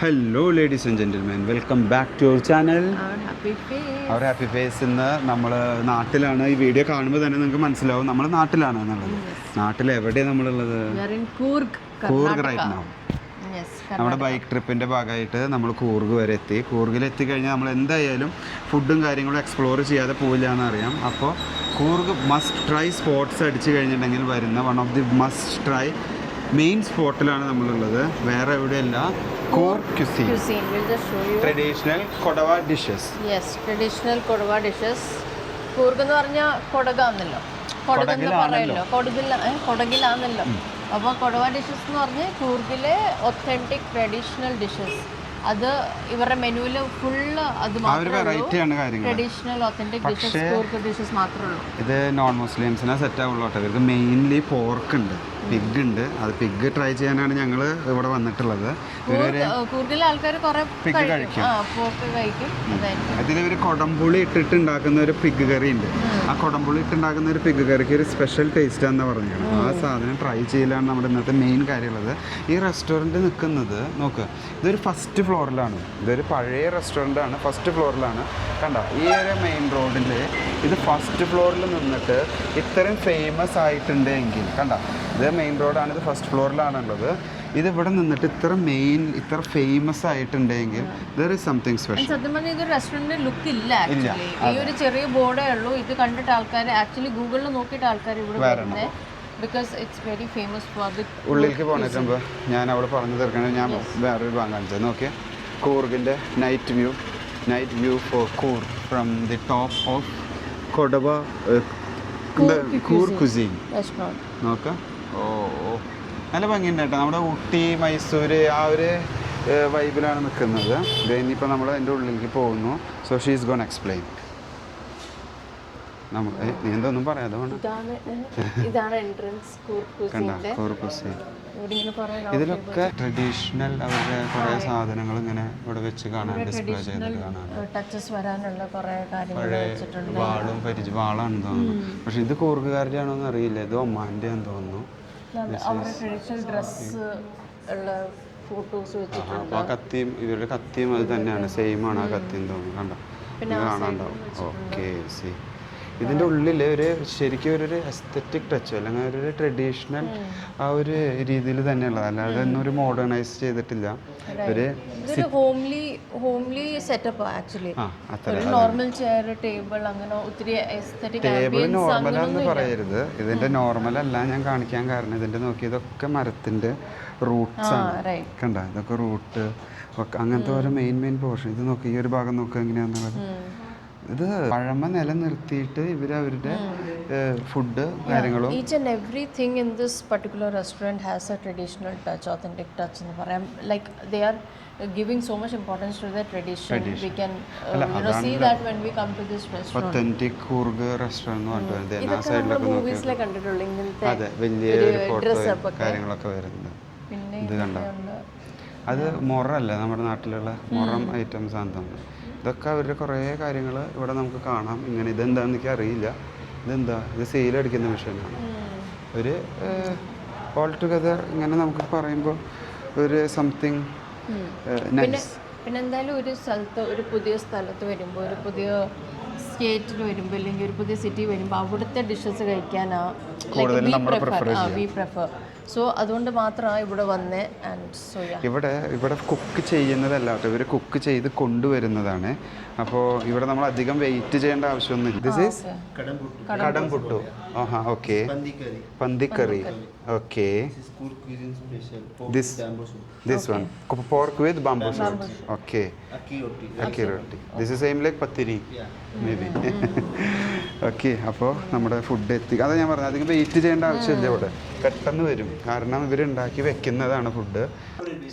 Hello ladies and gentlemen, welcome back to our channel. Our happy face ഇന്ന് നമ്മൾ നാട്ടിലാണ്. ഈ വീഡിയോ കാണുമ്പോൾ തന്നെ നിങ്ങൾക്ക് മനസ്സിലാവും നമ്മൾ നാട്ടിലാണ് എന്നുള്ളത്. നാട്ടിൽ എവിടെയാണ് നമ്മളുള്ളത്? Coorg right now. നമ്മുടെ ബൈക്ക് ട്രിപ്പിൻ്റെ ഭാഗമായിട്ട് നമ്മൾ കൂർഗ് വരെ എത്തി. കൂർഗിൽ എത്തിക്കഴിഞ്ഞാൽ നമ്മൾ എന്തായാലും ഫുഡും കാര്യങ്ങളും എക്സ്പ്ലോർ ചെയ്യാതെ പോവില്ല എന്നറിയാം. അപ്പോൾ കൂർഗ് മസ്റ്റ് ട്രൈ സ്പോട്ട്സ് അടിച്ചു കഴിഞ്ഞിട്ടുണ്ടെങ്കിൽ വരുന്ന one of the must try main സ്പോട്ടിലാണ് നമ്മളുള്ളത്. വേറെ എവിടെയല്ല, Coorg cuisine. Traditional Kodava dishes. Yes, traditional Kodava dishes. Coorg എന്ന് പറഞ്ഞാൽ കൊടകാന്നല്ലോ, കൊടകിലാന്നല്ലോ. അപ്പോൾ കൊടവ ഡിഷസ് എന്ന് പറഞ്ഞാൽ കൂർഗിലെ ഒത്തൻറ്റിക് ട്രഡീഷണൽ ഡിഷസ്. അത് ഇവരുടെ മെനുവിൽ ഫുള്ള് അത് traditional authentic dishes, Coorg dishes മാത്രമേ ഉള്ളൂ. ഇത് നോൺ മുസ്ലിംസിനെ സെറ്റ് ആവുള്ളൂ കേട്ടോ. ഇവർക്ക് മെയിൻലി പോർക്ക് ഉണ്ട്, പിഗ് ഉണ്ട്. അത് പിഗ് ട്രൈ ചെയ്യാനാണ് ഞങ്ങൾ ഇവിടെ വന്നിട്ടുള്ളത്. കൂർഗിലെ ആൾക്കാർ കുറെ പിഗ് കഴിക്കും, പോർക്ക് കഴിക്കും. അതിൽ ഒരു കൊടംപുളി ഇട്ടിട്ട് ഉണ്ടാക്കുന്ന ഒരു പിഗ് കറി ഉണ്ട്. ആ കൊടംപുളി ഇട്ടുണ്ടാക്കുന്ന ഒരു പിഗ് കറിക്ക് ഒരു സ്പെഷ്യൽ ടേസ്റ്റ് ആണെന്ന് പറഞ്ഞാണ്. ആ സാധനം ട്രൈ ചെയ്യലാണ് നമ്മുടെ ഇന്നത്തെ മെയിൻ കാര്യമുള്ളത്. ഈ റെസ്റ്റോറൻറ്റ് നിൽക്കുന്നത് നോക്ക്, ഇതൊരു ഫസ്റ്റ് ഫ്ലോറിലാണ്. ഇതൊരു പഴയ റെസ്റ്റോറൻ്റ് ആണ്, ഫസ്റ്റ് ഫ്ലോറിലാണ്. കണ്ട ഈ ഒരു മെയിൻ റോഡിൽ ഇത് ഫസ്റ്റ് ഫ്ലോറിൽ നിന്നിട്ട് ഇത്രയും ഫേമസ് ആയിട്ടുണ്ട് എങ്കിൽ കണ്ട, ഇത് മെയിൻ റോഡാണ്, ഇത് ഫസ്റ്റ് ഫ്ലോറിലാണുള്ളത്. ഇത് ഇവിടെ നിന്നിട്ട് ഇത്ര ഫേമസ് ആയിട്ടുണ്ടെങ്കിൽ there is something special. സത്യം പറഞ്ഞാൽ ഇത് റെസ്റ്റോറൻറ്റ് ലുക്ക് ഇല്ല ആക്ച്വലി. ഈ ഒരു ചെറിയ ബോർഡേ ഉള്ളൂ. ഇത് കണ്ടിട്ട് ആൾക്കാർ ആക്ച്വലി ഗൂഗിളിൽ നോക്കിയിട്ട് ആൾക്കാർ ഇവിടെ വരുന്നത്. Because it's very famous for the. ഉള്ളിലേക്ക് പോകണേക്കുമ്പോൾ ഞാൻ അവിടെ പറഞ്ഞു തീർക്കണേ, ഞാൻ വേറൊരു ഭാഗം കാണിച്ചത് നോക്കിയാൽ കൂർഗിൻ്റെ night view for Coorg from the top of Kodava Coorg cuisine നോക്കാം. ഓ നല്ല ഭംഗിയുണ്ട് കേട്ടോ. നമ്മുടെ ഊട്ടി മൈസൂർ ആ ഒരു വൈബിലാണ് നിൽക്കുന്നത്. ഇനിയിപ്പോൾ നമ്മൾ അതിൻ്റെ ഉള്ളിലേക്ക് പോകുന്നു. So she is gone explain. നമുക്ക് നീ എന്തൊന്നും പറയാതെ ഇതിലൊക്കെ ട്രഡീഷണൽ അവരുടെ കുറേ സാധനങ്ങൾ ഇങ്ങനെ ഇവിടെ വെച്ച് കാണാൻ, ഡിസ്പ്ലേ ചെയ്തിട്ട് കാണാൻ. പഴയ വാളാണെന്ന് തോന്നുന്നു. പക്ഷെ ഇത് കൂർഗുകാരുടെ ആണോ എന്ന് അറിയില്ല, ഇത് ഒമാൻ്റെ ആണെന്ന് തോന്നുന്നു. ആ കത്തിയും ഇവരുടെ കത്തിയും അത് തന്നെയാണ്, സെയിം ആണ് ആ കത്തിയും തോന്നുന്നു. കണ്ടോ, ഇത് കാണാണ്ടാവും. ഓക്കെ, സി ഇതിൻ്റെ ഉള്ളിൽ ഒരു ശരിക്കും ഒരു എസ്തറ്റിക് ടച്ച് അല്ലെങ്കിൽ ഒരു ട്രഡീഷണൽ ആ ഒരു രീതിയിൽ തന്നെയുള്ളത്, അല്ലാതെ ഒന്നും ഒരു മോഡേണൈസ് ചെയ്തിട്ടില്ല. ഒരു homely setup actually. Normal chair, table, അങ്ങനെ ഒത്തിരി എസ്തറ്റിക്. ടേബിൾ നോർമലാന്ന് പറയരുത്, ഇതിൻ്റെ നോർമൽ അല്ല ഞാൻ കാണിക്കാൻ കാരണം ഇതിൻ്റെ നോക്കി ഇതൊക്കെ മരത്തിൻ്റെ റൂട്ട്സ് ആണ്. കണ്ട, ഇതൊക്കെ റൂട്ട് അങ്ങനത്തെ ഓരോ മെയിൻ പോർഷൻ. ഇത് നോക്കി, ഈ ഒരു ഭാഗം നോക്കുക എങ്ങനെയാണെന്നുള്ളത്. ഇത് പഴമ നിലനിർത്തിയിട്ട് അവരുടെ ഫുഡ് കാര്യങ്ങളും. Each and everything in this particular restaurant has A traditional touch, authentic touch എന്ന് പറയാം. Like they are giving so much importance to the tradition. We can see that when we come to this restaurant. Authentic Coorg restaurant എന്ന് പറഞ്ഞിട്ട് ആ സൈഡിലൊക്കെ മൂവീസിലെ കണ്ടിട്ടുള്ളൂ ഇങ്ങനത്തെ. അതെ, വലിയ ഫോട്ടോ കാര്യങ്ങളൊക്കെ വരുന്നത്. ഇത് കണ്ടോ, അത് മൊറല്ല, നമ്മുടെ നാട്ടിലുള്ള മൊറം ഐറ്റംസ് ആണെന്ന് തോന്നുന്നു. ഇതൊക്കെ അവരുടെ കുറേ കാര്യങ്ങൾ ഇവിടെ നമുക്ക് കാണാം. ഇങ്ങനെ ഇതെന്താണെന്ന് എനിക്ക് അറിയില്ല. ഇത് സെയിലടിക്കുന്ന മെഷീനാണ്. ഒരു ഓൾ ടുഗദർ ഇങ്ങനെ നമുക്ക് പറയുമ്പോൾ ഒരു സംതിങ് നൈസ്. പിന്നെ എന്തായാലും ഒരു പുതിയ സ്ഥലത്ത് വരുമ്പോൾ, ഒരു പുതിയ സ്റ്റേറ്റിൽ വരുമ്പോൾ, അല്ലെങ്കിൽ ഒരു പുതിയ സിറ്റി വരുമ്പോൾ അവിടുത്തെ ഡിഷസ് കഴിക്കാനാണ് വി പ്രിഫർ. സോ അതുകൊണ്ട് മാത്രമാണ് ഇവിടെ വന്നേ. ആൻഡ് സോ ഇവിടെ കുക്ക് ചെയ്യുന്നതല്ല കേട്ടോ, ഇവർ കുക്ക് ചെയ്ത് കൊണ്ടുവരുന്നതാണ്. അപ്പോൾ ഇവിടെ നമ്മൾ അധികം വെയിറ്റ് ചെയ്യേണ്ട ആവശ്യമൊന്നുമില്ല. This is Kadambuttu. ആഹാ, ഓക്കെ. പന്തിക്കറി. Okay, this one pork with bamboo shoot. Okay, akki roti. This is same like pathiri maybe. Okay, അപ്പോൾ നമ്മുടെ ഫുഡ് എത്തി. അതാ ഞാൻ പറഞ്ഞത്, അധികം വെയിറ്റ് ചെയ്യേണ്ട ആവശ്യമില്ല. ഇവിടെ പെട്ടെന്ന് വരും, കാരണം ഇവരുണ്ടാക്കി വെക്കുന്നതാണ് food.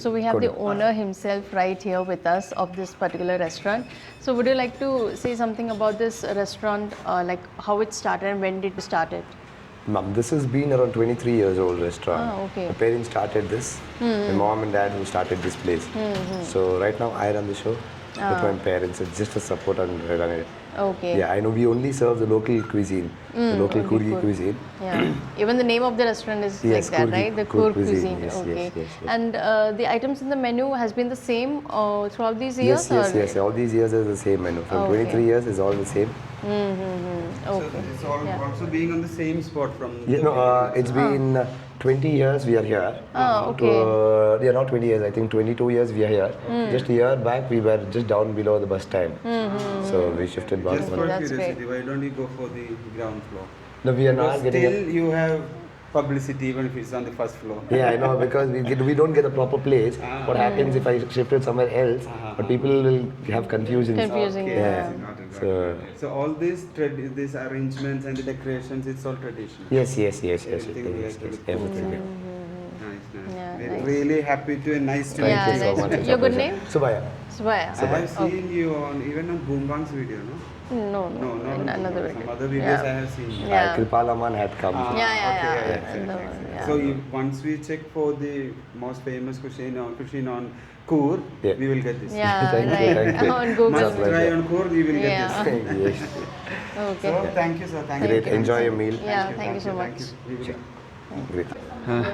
So we have the owner himself right here with us of this particular restaurant. So would you like to say something about this restaurant, like how it started and when did it started? Ma'am, this has been around 23 years old restaurant. Okay. My parents started this. My mom and dad who started this place. So right now I run the show. with my parents. It's just a support and Okay. yeah, I know we only serve the local cuisine, the local Kurgi cuisine. Yeah. Even the name of the restaurant is Yes, like that, Kurgi- right? The Kurg Kurg cuisine. cuisine. Yes, Okay. yes, yes, yes. And the items in the menu has been the same throughout these years? Yes. All these years is the same menu. From Okay. 23 years is all the same. So Okay. it's all also being on the same spot from You know, it's been 20 years we are here. Okay. Yeah, not 20 years. I think 22 years we are here. Just a year back, we were just down below the bus stand. So we shifted back. Just for That's curiosity, why don't you go for the ground floor? No, we are Because not getting. still you have publicity even if it's on the first floor. Yeah, I know, because we don't get a proper place. What happens if I shift it somewhere else? But people will have confusion. Confusing. Okay, Yeah. got it. So- So all these arrangements and the decorations, it's all traditional. Yes. Everything Yes, related with everything. Nice. Yeah, We're nice. really happy to and nice to meet Yeah, Thank you so nice. much. It's a Your good pleasure. name? Subhaya. Subhaya. I have seen you on even on Boombang's video, no? No, No, not in on another Boombang. video. Some other videos Yeah. I have seen. Yeah. Kripalaman had come. Yeah. Okay, In the one, yeah. So once we check for the most famous cuisine on Coor, Yeah. we will get this. Yeah, Thank you, right. thank you. On Google. Must try on Coor, we will Yeah. get this. Yes. Okay. So thank you, sir. Thank Great. you. Enjoy your meal. Yeah, thank you so much. Great.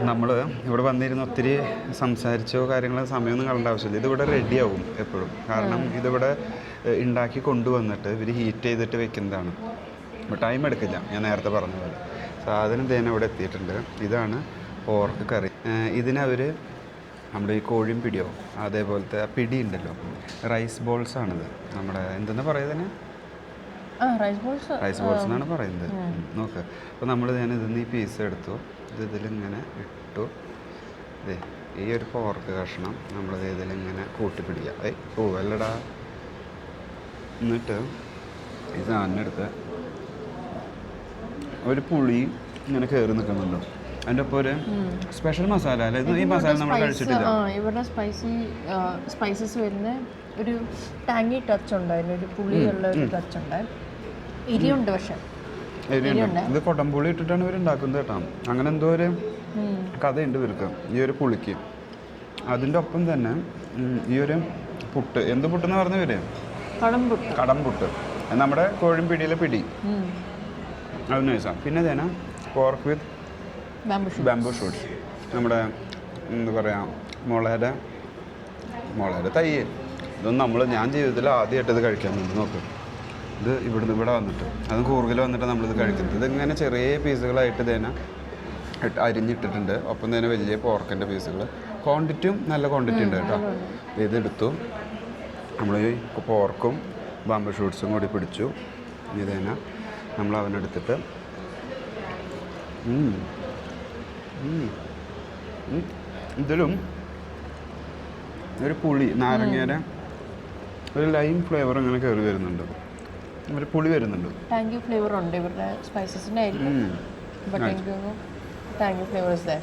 നമ്മൾ ഇവിടെ വന്നിരുന്ന് ഒത്തിരി സംസാരിച്ചോ കാര്യങ്ങളോ സമയമൊന്നും കളേണ്ട ആവശ്യമില്ല. ഇതിവിടെ റെഡിയാവും എപ്പോഴും. കാരണം ഇതിവിടെ ഉണ്ടാക്കി കൊണ്ടുവന്നിട്ട് ഇവർ ഹീറ്റ് ചെയ്തിട്ട് വെക്കുന്നതാണ്. അപ്പോൾ ടൈം എടുക്കില്ല, ഞാൻ നേരത്തെ പറഞ്ഞ പോലെ. സാധനം തേന ഇവിടെ എത്തിയിട്ടുണ്ട്. ഇതാണ് പോർക്ക് കറി. ഇതിനവർ നമ്മുടെ ഈ കോഴിയും പിടിയോ അതേപോലത്തെ പിടി ഉണ്ടല്ലോ, റൈസ് ബോൾസാണിത്. നമ്മുടെ എന്തെന്ന് പറയുന്നതിന് റൈസ് ബോൾസ്. റൈസ് ബോൾസ് എന്നാണ് പറയുന്നത്. നോക്ക്, അപ്പോൾ നമ്മൾ ഞാൻ ഇതിന്ന് ഈ പീസ് എടുത്തു, ഇത് ഇതിലിങ്ങനെ ഇട്ടു. ഇതേ ഈ ഒരു പോർക്ക് കഷ്ണം നമ്മളിത് ഇതിലിങ്ങനെ കൂട്ടിപ്പിടിക്കുക. അല്ലടാ. എന്നിട്ട് ഈ സാധനം എടുത്ത് ഒരു പുളി ഇങ്ങനെ കയറി നിൽക്കുന്നുണ്ട്. അതിൻ്റെ ഒപ്പം ഒരു സ്പെഷ്യൽ മസാല അല്ല, ഇത് ഈ മസാല നമ്മൾ കഴിച്ചിട്ടില്ല. ഇവരുടെ സ്പൈസസ് വരുന്ന ഒരു ടാങ്ങി ടച്ച് ഉണ്ടായിരുന്നു, ഒരു പുളിയുള്ള ഒരു ടച്ച് ഉണ്ടായിരുന്നു. എരിയുണ്ട് പക്ഷെ. എരിയുണ്ട്. ഇത് കൊടംപുളി ഇട്ടിട്ടാണ് ഇവർ ഉണ്ടാക്കുന്നത് കേട്ടോ. അങ്ങനെ എന്തോ ഒരു കഥയുണ്ട് ഇവർക്ക് ഈ ഒരു പുളിക്ക്. അതിൻ്റെ ഒപ്പം തന്നെ ഈ ഒരു പുട്ട്, എന്ത് പുട്ടെന്ന് പറഞ്ഞവര് കടംപുട്ട്, നമ്മുടെ കോഴിപ്പിടിയിലെ പിടി, അത് നൈസാണ്. പിന്നെ തന്നെ പോർക്ക് വിത്ത് ബാംബൂ ഷൂട്ട്സ്, നമ്മുടെ എന്താ പറയുക മുളയുടെ തൈ. ഇതൊന്നും ഞാൻ ജീവിതത്തിൽ ആദ്യമായിട്ട് ഇത് കഴിക്കാൻ വേണ്ടി നോക്കും. ഇത് ഇവിടെ വന്നിട്ട്, അതും കൂർഗിൽ വന്നിട്ട് നമ്മളിത് കഴിക്കുന്നത്. ഇതിങ്ങനെ ചെറിയ പീസുകളായിട്ട് തന്നെ അരിഞ്ഞിട്ടിട്ടുണ്ട്. ഒപ്പം തന്നെ വലിയ പോർക്കിൻ്റെ പീസുകൾ. ക്വാണ്ടിറ്റിയും നല്ല ക്വാണ്ടിറ്റി ഉണ്ട് കേട്ടോ. ഇതെടുത്തു നമ്മൾ ഈ പോർക്കും ബാംബൂ ഷൂട്ട്സും കൂടി പിടിച്ചു. ഇത് തന്നെ നമ്മൾ അവനെടുത്തിട്ട് ഇതിലും ഒരു പുളി, നാരങ്ങയുടെ ഒരു ലൈം ഫ്ലേവർ ഇങ്ങനെ കയറി വരുന്നുണ്ട്, ഒരു പുളി വരുന്നുണ്ട്. ടാങ്കി ഫ്ലേവർ ഉണ്ട് ഇവരുടെ സ്പൈസസിൻ്റെ ആയിരിക്കും. ബട്ട് എനിക്ക് ടാങ്കി ഫ്ലേവേഴ്സ് ദേ.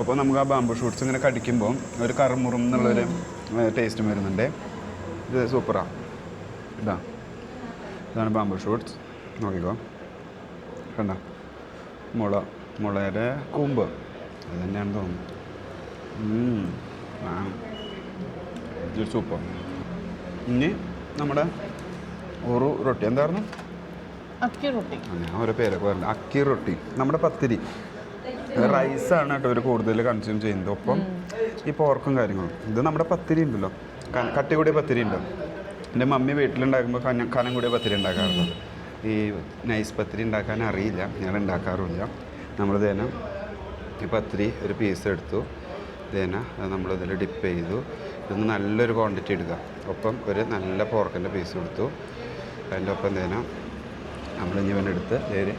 അപ്പോൾ നമുക്ക് ആ ബാംബൂ ഷൂട്ട്സ് ഇങ്ങനെ കടിക്കുമ്പോൾ ഒരു കറുമുറും എന്നുള്ളൊരു ടേസ്റ്റും വരുന്നുണ്ട്. ഇത് സൂപ്പറാണ്. ഇതാണ് ബാംബൂ ഷൂട്ട്സ്. നോക്കിക്കോ, കണ്ട മുളയുടെ കൂമ്പ് അത് തന്നെയാണെന്ന് തോന്നുന്നു. ഇത് സൂപ്പർ. ഇനി നമ്മുടെ ഒരു റൊട്ടി എന്തായിരുന്നു? അക്കി റൊട്ടി. ഞാൻ ഓരോ പേരൊക്കെ പറഞ്ഞു. അക്കി റൊട്ടി, നമ്മുടെ പത്തിരി. റൈസാണ് കേട്ടോ ഇവർ കൂടുതൽ കൺസ്യൂം ചെയ്യുന്നത്. ഒപ്പം ഈ പോർക്കും കാര്യങ്ങളും. ഇത് നമ്മുടെ പത്തിരി ഉണ്ടല്ലോ, കട്ടി കൂടിയ പത്തിരി ഉണ്ട്. എൻ്റെ മമ്മി വീട്ടിലുണ്ടാക്കുമ്പോൾ കനം കൂടിയ പത്തിരി ഉണ്ടാക്കാറുണ്ട്. ഈ നൈസ് പത്തിരി ഉണ്ടാക്കാൻ അറിയില്ല, ഞാൻ ഉണ്ടാക്കാറുമില്ല. നമ്മൾ തന്നെ ഈ പത്തിരി ഒരു പീസ് എടുത്തു, ഇതേന അത് നമ്മളിതിൽ ഡിപ്പ് ചെയ്തു. ഇതൊന്ന് നല്ലൊരു ക്വാണ്ടിറ്റി എടുക്കുക. ഒപ്പം ഒരു നല്ല പോർക്കിൻ്റെ പീസ് എടുത്തു. അതിൻ്റെ ഒപ്പം തന്നെ നമ്മൾ ഇവനെടുത്ത് നേരെ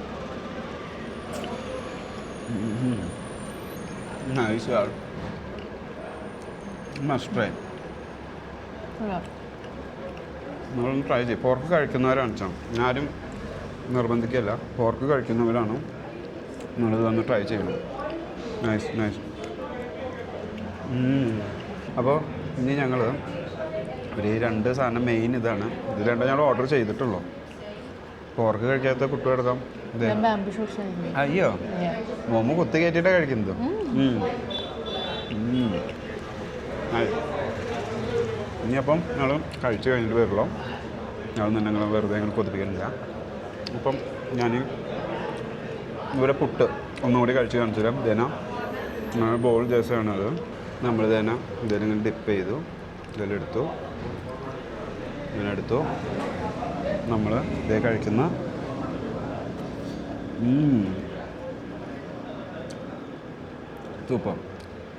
നൈസ് മസ്റ്റ് ട്രൈ. നമ്മളൊന്ന് ട്രൈ ചെയ്യും. പോർക്ക് കഴിക്കുന്നവരാണ് വെച്ചാൽ, ആരും നിർബന്ധിക്കല്ല. പോർക്ക് കഴിക്കുന്നവരാണ് നമ്മളിത് വന്ന് ട്രൈ ചെയ്യണം. നൈസ്. അപ്പോൾ ഇനി ഞങ്ങൾ ഒരു 2 സാധനം മെയിൻ ഇതാണ്. ഇത് 2 ഞങ്ങൾ ഓർഡർ ചെയ്തിട്ടുള്ളൂ. പോർക്ക് കഴിക്കാത്ത കുട്ടിയെടുക്കാം. അയ്യോ, മോമ കുത്തി കയറ്റിയിട്ടാണ് കഴിക്കുന്നത്. ഇനിയപ്പം ഞങ്ങൾ കഴിച്ച് കഴിഞ്ഞിട്ട് വരുള്ളൂ. ഞങ്ങൾ നിങ്ങൾ വെറുതെ ഞങ്ങൾ കൊതിപ്പിക്കുന്നില്ല. അപ്പം ഞാൻ ഇവിടെ പുട്ട് ഒന്നുകൂടി കഴിച്ച് കാണിച്ചു തരാം. ഇതേന ബോൾ ജേഴ്സാണത്. നമ്മൾ ഇതേന ഇതെല്ലാം ഇങ്ങനെ ഡിപ്പ് ചെയ്തു, ഇതെല്ലാം എടുത്തു, ഇങ്ങനെ എടുത്തു. നമ്മൾ ഇതേ കഴിക്കുന്ന സൂപ്പർ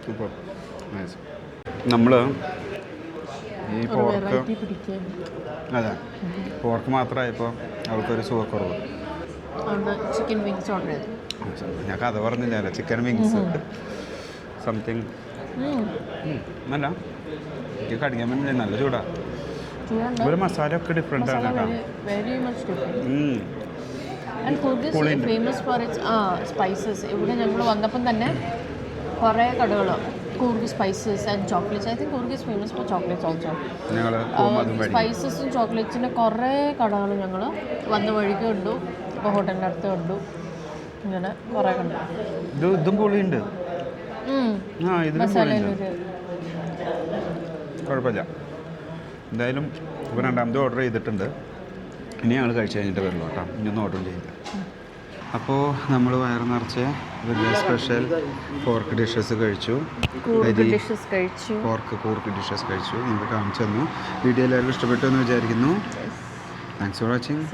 സൂപ്പർ നൈസ്. നമ്മൾ ഈ പോർക്ക് അതെ പോർക്ക് മാത്രമായപ്പോൾ അവൾക്കൊരു സുഖക്കുറവ്. ചിക്കൻ വിങ്സ് ഓർഡർ ചെയ്തു. ഞാൻ കഥ പറഞ്ഞില്ലല്ലോ. ചിക്കൻ വിങ്സ് സംതിങ് നല്ല എനിക്ക് കടിക്കാൻ പറ്റില്ല. നല്ല ചൂടാ. ഒരു മസാല ഒക്കെ ഡിഫറെൻ്റ് ആണ് കേട്ടോ. Very much different. And Coorg is famous for its spices. ഇവിടെ ഞങ്ങൾ വന്നപ്പം തന്നെ കുറേ കടകൾ Coorg spices and chocolates. I think Coorg is famous for chocolates also. സ്പൈസസും ചോക്ലേറ്റ്സിൻ്റെ കുറേ കടകൾ ഞങ്ങൾ വന്ന വഴിക്ക് കണ്ടു. ഇപ്പോൾ ഹോട്ടലിൻ്റെ അടുത്ത് കണ്ടു. ഇങ്ങനെ കുറേ കണ്ടു. ഇതും പൊളിയുണ്ട്. മസാലയിലൊരു കുഴപ്പമില്ല. എന്തായാലും ഇപ്പോൾ രണ്ടാമത് ഓർഡർ ചെയ്തിട്ടുണ്ട്. ഇനി ഞങ്ങൾ കഴിച്ച് കഴിഞ്ഞിട്ട് വരുള്ളൂ കേട്ടോ. ഇനിയൊന്നും ഓർഡർ ചെയ്യില്ല. അപ്പോൾ നമ്മൾ വയറ് നിറച്ച് വലിയ സ്പെഷ്യൽ പോർക്ക് ഡിഷസ് കഴിച്ചു. കൂർക്ക് ഡിഷസ് കഴിച്ചു. നിങ്ങൾക്ക് കാണിച്ചു തന്നു. വീഡിയോ എല്ലാവർക്കും ഇഷ്ടപ്പെട്ടു എന്ന് വിചാരിക്കുന്നു. Thanks for watching.